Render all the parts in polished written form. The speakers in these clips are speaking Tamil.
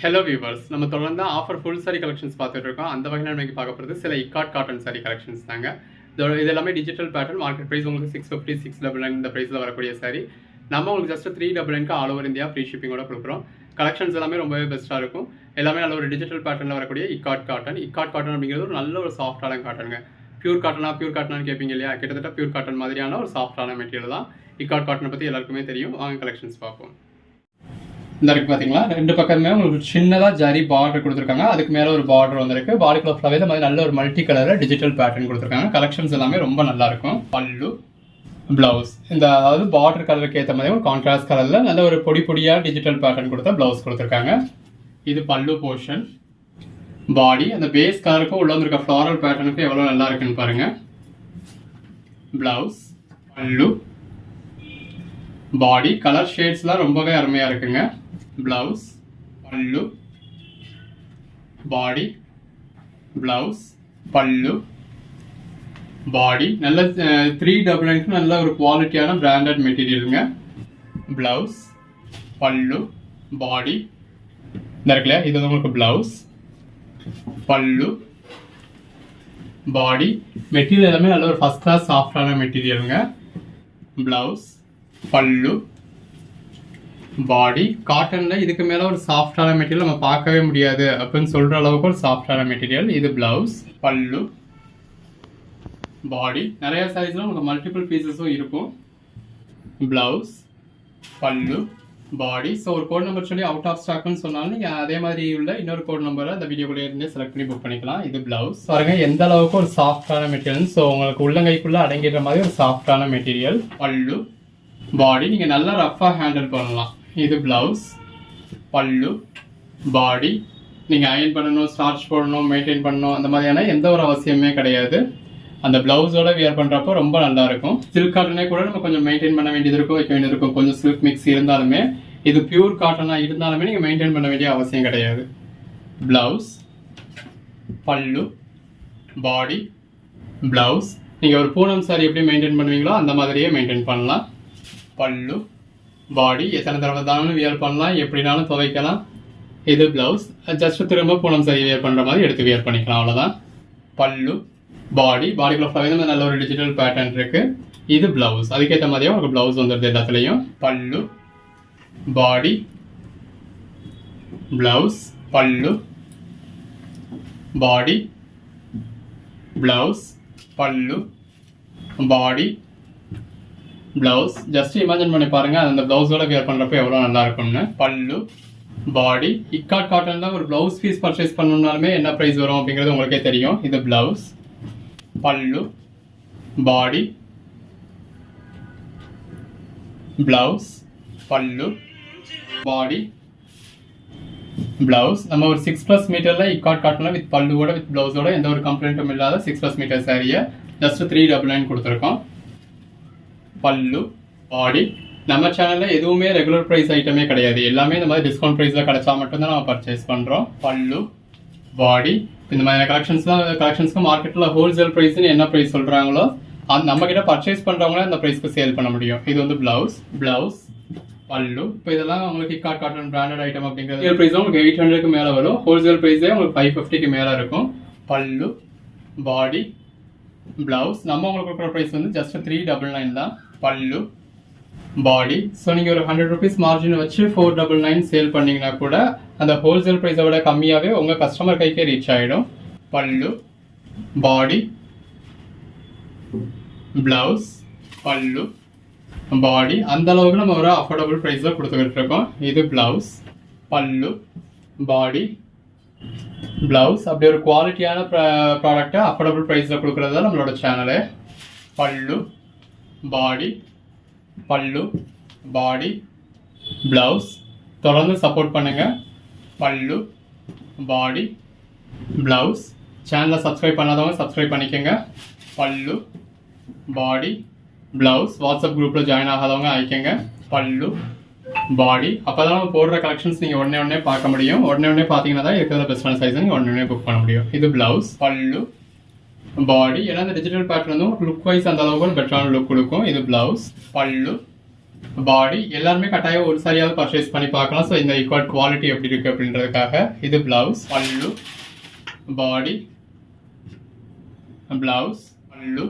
ஹலோ வியூவர்ஸ், நம்ம தொடர்ந்து ஆஃபர் ஃபுல் சாரி கலெக்ஷன்ஸ் பார்த்துட்டு இருக்கோம். அந்த வகையில் நம்ம இங்கே பார்க்க போகிறது சில இக்காட் காட்டன் சாரி கலெக்ஷன்ஸ் தாங்க. இது எல்லாமே டிஜிட்டல் பேட்டர்ன். மார்க்கெட் ப்ரைஸ் உங்களுக்கு 650 699 இந்த ப்ரைஸில் வரக்கூடிய சாரி. நம்ம உங்களுக்கு just 399 all over India free ஷிப்பிங்கோட கொடுக்குறோம். கலெக்ஷன்ஸ் எல்லாமே ரொம்பவே பெஸ்ட்டாக இருக்கும். எல்லாமே நல்ல ஒரு டிஜிட்டல் பேட்டர்னில் வரக்கூடிய இக்காட் காட்டன். இக்காட் காட்டன் அப்படிங்கிறது ஒரு நல்ல ஒரு சாஃப்டான காட்டனுங்க. பியூர் காட்டனான்னு கேட்பீங்க இல்லையா? கிட்டத்தட்ட பியூர் காட்டன் மாதிரியான ஒரு சாஃப்டான மெட்டீரியல் தான். இக்காட் காட்டனை பற்றி எல்லாருக்குமே தெரியும். வாங்க கலெக்ஷன்ஸ் பார்ப்போம். இந்த இருக்கு பார்த்தீங்களா, ரெண்டு பக்கமே உங்களுக்கு சின்னதாக ஜரி பார்டர் கொடுத்துருக்காங்க. அதுக்கு மேலே ஒரு பார்டர் வந்திருக்கு. பாடிக்குள்ள ஃபுல்லாகவே இந்த மாதிரி நல்ல ஒரு மல்டி கலரில் டிஜிட்டல் பேட்டர்ன் கொடுத்துருக்காங்க. கலெக்ஷன்ஸ் எல்லாமே ரொம்ப நல்லா இருக்கும். பல்லு, பிளவுஸ் இந்த அதாவது பார்டர் கலருக்கு ஏற்ற மாதிரி ஒரு கான்ட்ராஸ்ட் கலரில் நல்ல ஒரு பொடி பொடியாக டிஜிட்டல் பேட்டர்ன் கொடுத்த பிளவுஸ் கொடுத்துருக்காங்க. இது பல்லு போர்ஷன். பாடி அந்த பேஸ் கலருக்கும் உள்ள வந்திருக்க ஃப்ளாரல் பேட்டர்னுக்கும் எவ்வளோ நல்லா இருக்குன்னு பாருங்க. பிளவுஸ், பல்லு, பாடி கலர் ஷேட்ஸ்லாம் ரொம்பவே அருமையாக இருக்குங்க. பிளவுஸ், பல்லு, பாடி, பிளவுஸ், பல்லு, பாடி நல்ல 399 நல்ல ஒரு குவாலிட்டியான பிராண்டட் மெட்டீரியலுங்க. பிளவுஸ், பல்லு, பாடி இந்த இருக்குல்ல, இது உங்களுக்கு பிளவுஸ், பல்லு, பாடி. மெட்டீரியல் எல்லாமே நல்ல ஒரு ஃபர்ஸ்ட் கிளாஸ் சாஃப்டான மெட்டீரியலுங்க. பிளவுஸ், பல்லு, பாடி. காட்டன்ல இதுக்கு மேல ஒரு சாஃப்டான மெட்டீரியல் நம்ம பார்க்கவே முடியாது அப்படின்னு சொல்ற அளவுக்கு ஒரு சாஃப்டான மெட்டீரியல். இது பிளவுஸ், பல்லு, பாடி. நிறைய சைஸ்ல உங்களுக்கு மல்டிபிள் பீசஸும் இருக்கும். பிளவுஸ், பல்லு, பாடி. ஸோ ஒரு கோட் நம்பர் சொல்லி அவுட் ஆஃப் ஸ்டாக்னு சொன்னாலும் நீங்கள் அதே மாதிரி உள்ள இன்னொரு கோட் நம்பரை அந்த வீடியோக்குள்ளே இருந்தே செலக்ட் பண்ணி புக் பண்ணிக்கலாம். இது பிளவுஸ் பாருங்க எந்த அளவுக்கு ஒரு சாஃப்டான மெட்டீரியல். ஸோ உங்களுக்கு உள்ளங்கைக்குள்ள அடங்கிடுற மாதிரி ஒரு சாஃப்டான மெட்டீரியல். பல்லு, பாடி நீங்கள் நல்லா ரஃபாக ஹேண்டில் பண்ணலாம். இது பிளவுஸ், பல்லு, பாடி. நீங்கள் அயன் பண்ணணும், ஸ்டார்ச் போடணும், மெயின்டைன் பண்ணணும் அந்த மாதிரியான எந்த ஒரு அவசியமே கிடையாது. அந்த பிளவுஸோட வியர் பண்ணுறப்போ ரொம்ப நல்லா இருக்கும். சில்க் காட்டனே கூட நம்ம கொஞ்சம் மெயின்டைன் பண்ண வேண்டியது இருக்கும், வைக்க வேண்டியது இருக்கும். கொஞ்சம் சில்க் மிக்ஸ் இருந்தாலுமே இது பியூர் காட்டனாக இருந்தாலுமே நீங்கள் மெயின்டைன் பண்ண வேண்டிய அவசியம் கிடையாது. பிளவுஸ், பல்லு, பாடி, பிளவுஸ். நீங்கள் ஒரு பூனம் சாரி எப்படி மெயின்டைன் பண்ணுவீங்களோ அந்த மாதிரியே மெயின்டைன் பண்ணலாம். பல்லு, பாடி எத்தனை தடவை தானும் வியர் பண்ணலாம், எப்படினாலும் துவைக்கலாம். இது பிளவுஸ். ஜஸ்ட் திரும்ப பூனம் சாரி வியர் பண்ணுற மாதிரி எடுத்து வியர் பண்ணிக்கலாம், அவ்வளோதான். பல்லு, பாடி. பாடிக்குள்ள ஃபுல்லாகவே நல்ல ஒரு டிஜிட்டல் பேட்டர்ன் இருக்கு. இது பிளவுஸ். அதுக்கேற்ற மாதிரியே உங்களுக்கு பிளவுஸ் வந்துடுது எல்லாத்துலேயும். பல்லு, பாடி, பிளவுஸ், பல்லு, பாடி, பிளவுஸ், பல்லு, பாடி, பிளவுஸ். ஜஸ்ட் இமேஜின் பண்ணி பாருங்க அந்த பிளவுஸோட வியர் பண்றப்ப எவ்வளவு நல்லா இருக்கும்னு. பல்லு, பாடி. இக்காட் காட்டன்ல ஒரு பிளவுஸ் பீஸ் பர்ச்சேஸ் பண்ணணும்னாலுமே என்ன பிரைஸ் வரும் அப்படிங்கிறது உங்களுக்கே தெரியும். இது பிளவுஸ், பல்லு, பாடி, பிளவுஸ், பல்லு, பாடி, பிளவுஸ். நம்ம ஒரு 6+ மீட்டர்ல இக்காட் காட்டன்ல வித் பல்லுவோட வித் பிளவுஸோட எந்த ஒரு கம்ப்ளைண்ட்டும் இல்லாத 6+ மீட்டர் சாரியை ஜஸ்ட் 399 கொடுத்துருக்கோம். பல்லு, பாடி. நம்ம சேனல்ல எதுவுமே ரெகுலர் பிரைஸ் ஐட்டமே கிடையாது. எல்லாமே இந்த மாதிரி டிஸ்கவுண்ட் பிரைஸ்ல கிடைச்சா மட்டும்தான் நம்ம பர்ச்சேஸ் பண்றோம். பல்லு, பாடி. இந்த மாதிரி கலெக்ஷன்ஸ்க்கு மார்க்கெட்ல ஹோல்சேல் பிரைஸ்னு என்ன பிரைஸ் சொல்றாங்களோ அந்த நம்ம கிட்ட பர்ச்சேஸ் பண்றவங்களே அந்த பிரைஸ்க்கு சேல் பண்ண முடியும். இது வந்து பிளவுஸ், பல்லு. இப்போ இதெல்லாம் உங்களுக்கு இக்காட் காட்டன் பிராண்டட் ஐட்டம் அப்படிங்கிறது ரியல் பிரைஸ் உங்களுக்கு 800க்கு மேல வரும். ஹோல்சேல் பிரைஸே உங்களுக்கு 550க்கு மேல இருக்கும். பல்லு, பாடி, பிளவுஸ். நம்ம உங்களுக்கு கொடுக்குற ப்ரைஸ் வந்து ஜஸ்ட் 399 தான். பல்லு, பாடி. ஸோ நீங்கள் ஒரு 100 rupees மார்ஜின் வச்சு 499 சேல் பண்ணீங்கன்னா கூட அந்த ஹோல்சேல் ப்ரைஸை விட கம்மியாகவே உங்கள் கஸ்டமர் கைக்கே ரீச் ஆகிடும். பல்லு, பாடி, பிளவுஸ், பல்லு, பாடி. அந்த அளவுக்கு நம்ம ஒரு அஃபோர்டபுள் ப்ரைஸில் கொடுத்துக்கிட்டு இருக்கோம். இது பிளவுஸ், பல்லு, பாடி, பிளவுஸ். அப்படி ஒரு குவாலிட்டியான ப்ராடக்டை அஃபோர்டபுள் ப்ரைஸில் கொடுக்குறது தான் நம்மளோட சேனலு. பல்லு, பாடி, பல்லு, பாடி, பிளவுஸ். தொடர்ந்து சப்போர்ட் பண்ணுங்க. பல்லு, பாடி, பிளவுஸ். சேனலை சப்ஸ்கிரைப் பண்ணாதவங்க சப்ஸ்கிரைப் பண்ணிக்கோங்க. பல்லு, பாடி, பிளவுஸ். வாட்ஸ்அப் குரூப்பில் ஜாயின் ஆகாதவங்க ஆயிக்கங்க. பல்லு, பாடி. அப்போதான் நம்ம போடுற கலெக்ஷன்ஸ் நீங்கள் உடனே பார்க்க முடியும். உடனே பார்த்தீங்கன்னா தான் இருக்கிற பெஸ்டான சைஸ் நீங்கள் உடனே புக் பண்ண முடியும். இது பிளவுஸ், பல்லு, பாடி. ஏன்னா இந்த டிஜிட்டல் பேட்டர்ன் வந்து லுக் வைஸ் அந்த அளவுக்கு பெட்டரான லுக் கொடுக்கும். இது பிளவுஸ், பல்லு, பாடி எல்லாருமே கட்டாயம் ஒரு சாரியாவது பர்ச்சேஸ் பண்ணி பார்க்கலாம். ஸோ இந்த ஈக்குவல் குவாலிட்டி எப்படி இருக்கு அப்படின்றதுக்காக. இது பிளவுஸ், பல்லு, பாடி, பிளவுஸ், பல்லு,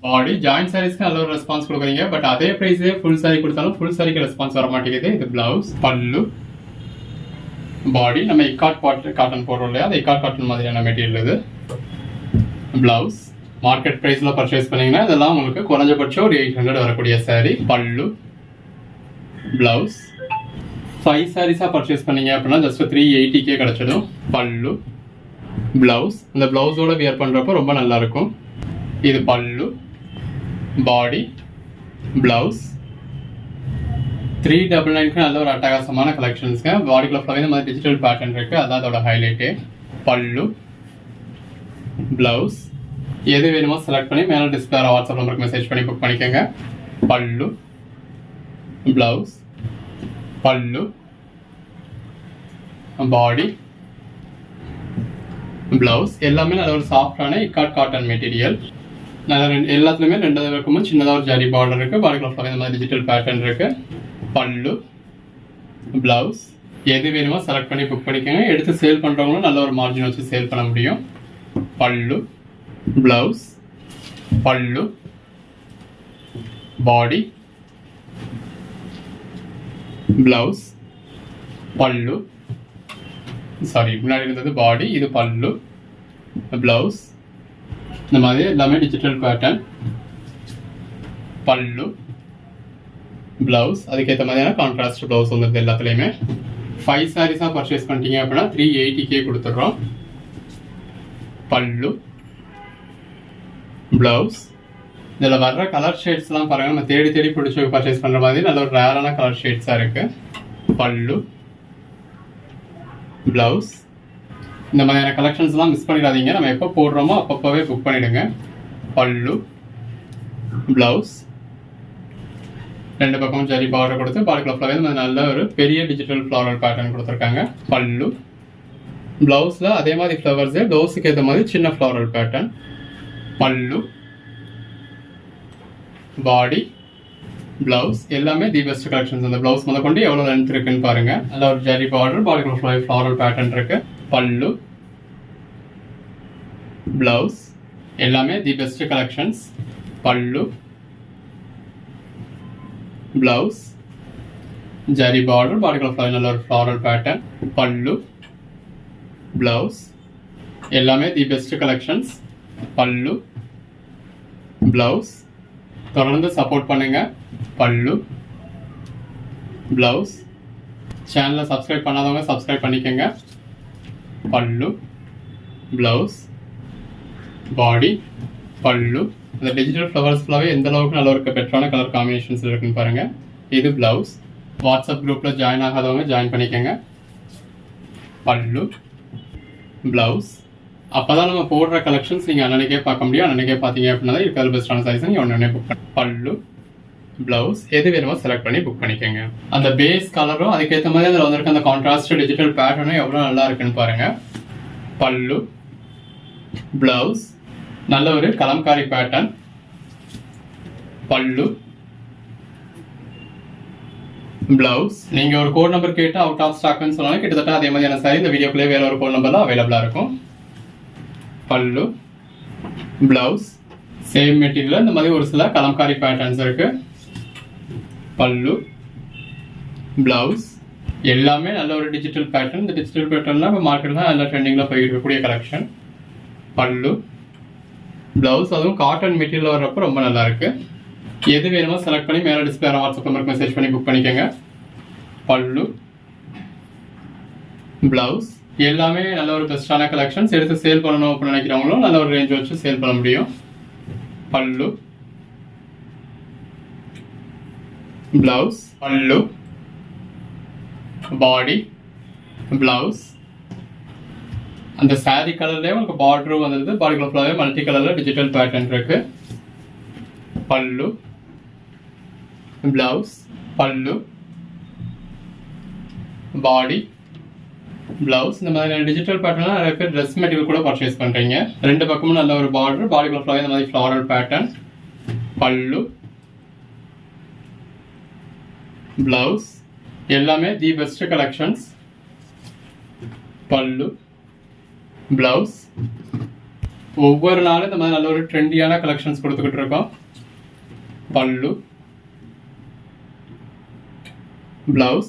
பாடி. ஜாயிண்ட் சாரீஸ்க்கு நல்ல ஒரு ரெஸ்பான்ஸ் கொடுக்குறீங்க. பட் அதே ப்ரைஸே ஃபுல் சாரி கொடுத்தாலும் ஃபுல் சாரிக்கு ரெஸ்பான்ஸ் வர மாட்டேங்குது. இது பிளவுஸ், பல்லு, பாடி. நம்ம இக்காட் காட்டன் போடுறோம் இல்லையா, அந்த இக்காட் காட்டன் மாதிரியான மெட்டீரியல் இது. பிளவுஸ் மார்க்கெட் ப்ரைஸ்ல பர்ச்சேஸ் பண்ணீங்கன்னா இதெல்லாம் உங்களுக்கு குறைஞ்சபட்சம் ஒரு 800 வரக்கூடிய சாரி. பல்லு, பிளவுஸ். 5 சாரீஸா பர்ச்சேஸ் பண்ணீங்க அப்படின்னா ஜஸ்ட் 380 கிடைச்சிடும். பல்லு, பிளவுஸ். இந்த பிளவுஸோட வியர் பண்றப்ப ரொம்ப நல்லா இருக்கும். இது பல்லு, பாடி, பிளவுஸ். 399 நல்ல ஒரு அட்டகாசமான கலெக்ஷன்ஸ்ங்க. பாடிக்குள்ள ஃபுல்லாவே இந்த மாதிரி டிஜிட்டல் பேட்டர்ன் இருக்கு, அதான் அதோட ஹைலைட்டே. பல்லு, பிளவுஸ். எது வேணுமோ செலக்ட் பண்ணி மேலே டிஸ்பிளே வாட்ஸ்அப் நம்பருக்கு மெசேஜ் பண்ணி புக் பண்ணிக்கோங்க. பல்லு, பிளவுஸ், பல்லு, பாடி, பிளவுஸ். எல்லாமே நல்ல ஒரு சாஃப்டான இக்காட் காட்டன் மெட்டீரியல். எல்லாத்துலயுமே 2 இருக்கும்போது சின்னதாக ஒரு ஜரி பார்டர் இருக்கு. பாடிக்குள்ள இந்த மாதிரி டிஜிட்டல் பேட்டர்ன் இருக்கு. பல்லு, பிளவுஸ். எது வேணுமோ செலக்ட் பண்ணி புக் பண்ணிக்கோங்க. எடுத்து சேல் பண்றவங்களும் நல்ல ஒரு மார்ஜின் வச்சு சேல் பண்ண முடியும். பல்லு, பிளவுஸ், பல்லு, பாடி, பிளவுஸ், பல்லு. சாரி, முன்னாடி இருந்தது பாடி, இது பல்லு, பிளவுஸ். இந்த மாதிரி எல்லாமே டிஜிட்டல் பேட்டர்ன். பல்லு, பிளவுஸ். அதுக்கேற்ற மாதிரியான கான்ட்ராஸ்ட் பிளவுஸ் வந்துருது எல்லாத்துலேயுமே. 5 சாரீஸாக பர்ச்சேஸ் பண்ணிட்டீங்க அப்படின்னா 380 கொடுத்துட்றோம். பல்லு, பிளவுஸ். இதில் வர்ற கலர் ஷேட்ஸ்லாம் பாருங்கள், நம்ம தேடி தேடி பிடிச்சி பர்ச்சேஸ் பண்ணுற மாதிரி நல்ல ஒரு ரேரான கலர் ஷேட்ஸாக இருக்குது. பல்லு, பிளவுஸ். இந்த மாதிரியான கலெக்ஷன்ஸ்லாம் மிஸ் பண்ணிடாதீங்க. நம்ம எப்போ போடுறோமோ அப்பப்போவே புக் பண்ணிவிடுங்க. பல்லு, பிளவுஸ். 2 பக்கமும் ஜரி பார்டர் கொடுத்து பாடிக்குள்ள ஃபுல்லாகவே நல்ல ஒரு பெரிய டிஜிட்டல் ஃப்ளாரல் பேட்டர்ன் கொடுத்துருக்காங்க. பல்லு, பிளவுஸில் அதே மாதிரி ஃப்ளவர்ஸு, ப்ளவுஸுக்கு ஏற்ற மாதிரி சின்ன ஃப்ளாரல் பேட்டர்ன். பல்லு, பாடி, பிளவுஸ். எல்லாமே தி பெஸ்ட் கலெக்ஷன்ஸ். அந்த பிளவுஸ் முதல் கொண்டு எவ்வளோ லென்த் இருக்குன்னு பாருங்க. நல்ல ஒரு ஜரி பார்டர், பாடிக்குள்ள ஃப்ளாரல் பேட்டர்ன் இருக்கு. பல்லு, பிளவுஸ். எல்லாமே தி பெஸ்ட் கலெக்ஷன்ஸ். பல்லு, பிளவுஸ், ஜரி பார்டர், பாடிக்குள்ள நல்ல ஒரு ஃப்ளாரல் பேட்டர்ன். பல்லு, பிளவுஸ். எல்லாமே தி பெஸ்ட் கலெக்ஷன்ஸ். பல்லு, பிளவுஸ். தொடர்ந்து சப்போர்ட் பண்ணுங்க. பல்லு, பிளவுஸ். சேனலை சப்ஸ்கிரைப் பண்ணாதவங்க சப்ஸ்கிரைப் பண்ணிக்கோங்க. பல்லு, பிளவுஸ், பாடி, பல்லு. இந்த டிஜிட்டல் ஃப்ளவர்ஸ் ஃபுல்லாகவே எந்த அளவுக்கு நல்ல ஒரு பெட்டரான கலர் காம்பினேஷன்ஸ் இருக்குன்னு பாருங்க. இது பிளவுஸ். வாட்ஸ்அப் குரூப்பில் ஜாயின் ஆகாதவங்க ஜாயின் பண்ணிக்கோங்க. பல்லு, பிளவுஸ். அப்போதான் நம்ம போடுற கலெக்ஷன்ஸ் நீங்கள் அன்னன்னைக்கே பார்க்க முடியும். அன்னன்னைக்கே பார்த்தீங்க அப்படின்னா இருக்கிற பெஸ்ட்டான சைஸ் நீங்கள் உடனே புக் பண்ணி. பல்லு, பிளவுஸ். எது வேணுமோ செலக்ட் பண்ணி புக் பண்ணிக்கோங்க. அந்த பேஸ் கலரும் அதுக்கேற்ற மாதிரி அதில் வந்திருக்க அந்த கான்ட்ராஸ்ட் டிஜிட்டல் பேட்டர்னும் எவ்வளோ நல்லா இருக்குன்னு பாருங்க. பல்லு, பிளவுஸ். நல்ல ஒரு கலம்காரி பேட்டர்ன். பல்லு, பிளவுஸ். நீங்கள் ஒரு கோட் நம்பர் கேட்டு அவுட் ஆஃப் ஸ்டாக்னு சொன்னாலும் கிட்டத்தட்ட அதே மாதிரியான சாரி இந்த வீடியோக்குள்ளே வேற ஒரு கோட் நம்பர் தான் அவைலபிளாக இருக்கும். பல்லு, பிளவுஸ். சேம் மெட்டீரியல் இந்த மாதிரி ஒரு சில கலம்காரி பேட்டர்ன்ஸ் இருக்கு. பல்லு, பிளவுஸ். எல்லாமே நல்ல ஒரு டிஜிட்டல் பேட்டர்ன். இந்த டிஜிட்டல் பேட்டர்ன்லாம் இப்போ மார்க்கெட்டில் நல்ல ட்ரெண்டிங்கில் போய் இருக்கக்கூடிய கலெக்ஷன். பல்லு, பிளவுஸ். அதுவும் காட்டன் மெட்டீரியல் வர்றப்போ ரொம்ப நல்லா இருக்கு. எது வேணுமோ செலக்ட் பண்ணி மேலே டிஸ்பிளே வாட்ஸ்அப் நம்பருக்கு மெசேஜ் பண்ணி புக் பண்ணிக்கோங்க. பல்லு, பிளவுஸ். எல்லாமே நல்ல ஒரு பெஸ்டான கலெக்ஷன்ஸ். எடுத்து சேல் பண்ணணும் அப்படின்னு நினைக்கிறவங்களும் நல்ல ஒரு ரேஞ்ச் வச்சு சேல் பண்ண முடியும். பல்லு, பிளவுஸ், பல்லு, பாடி, பிளவுஸ். அந்த சாரி கலர்லேயே உங்களுக்கு பார்டரும் வந்துருது. பாடிக்குள்ள ஃபுல்லாகவே மல்டி கலரில் டிஜிட்டல் பேட்டர்ன் இருக்கு. பல்லு, பிளவுஸ், பல்லு, பாடி, பிளவுஸ். இந்த மாதிரி டிஜிட்டல் பேட்டர்ன்லாம் நிறைய பேர் ட்ரெஸ் மெட்டீரியல் கூட பர்ச்சேஸ் பண்ணுறீங்க. 2 பக்கமும் நல்ல ஒரு பார்டர், பாடிக்குள்ள ஃபுல்லாகவே இந்த மாதிரி ஃப்ளாரல் பேட்டர்ன். பல்லு, ப்ளவுஸ் எல்லாமே தி பெஸ்ட் கலெக்ஷன்ஸ். பல்லு, ப்ளவுஸ் ஒவ்வொரு நாளும் இந்த மாதிரி நல்ல ஒரு ட்ரெண்டியான கலெக்ஷன்ஸ் கொடுத்துக்கிட்டு இருக்கோம். பல்லு, ப்ளவுஸ்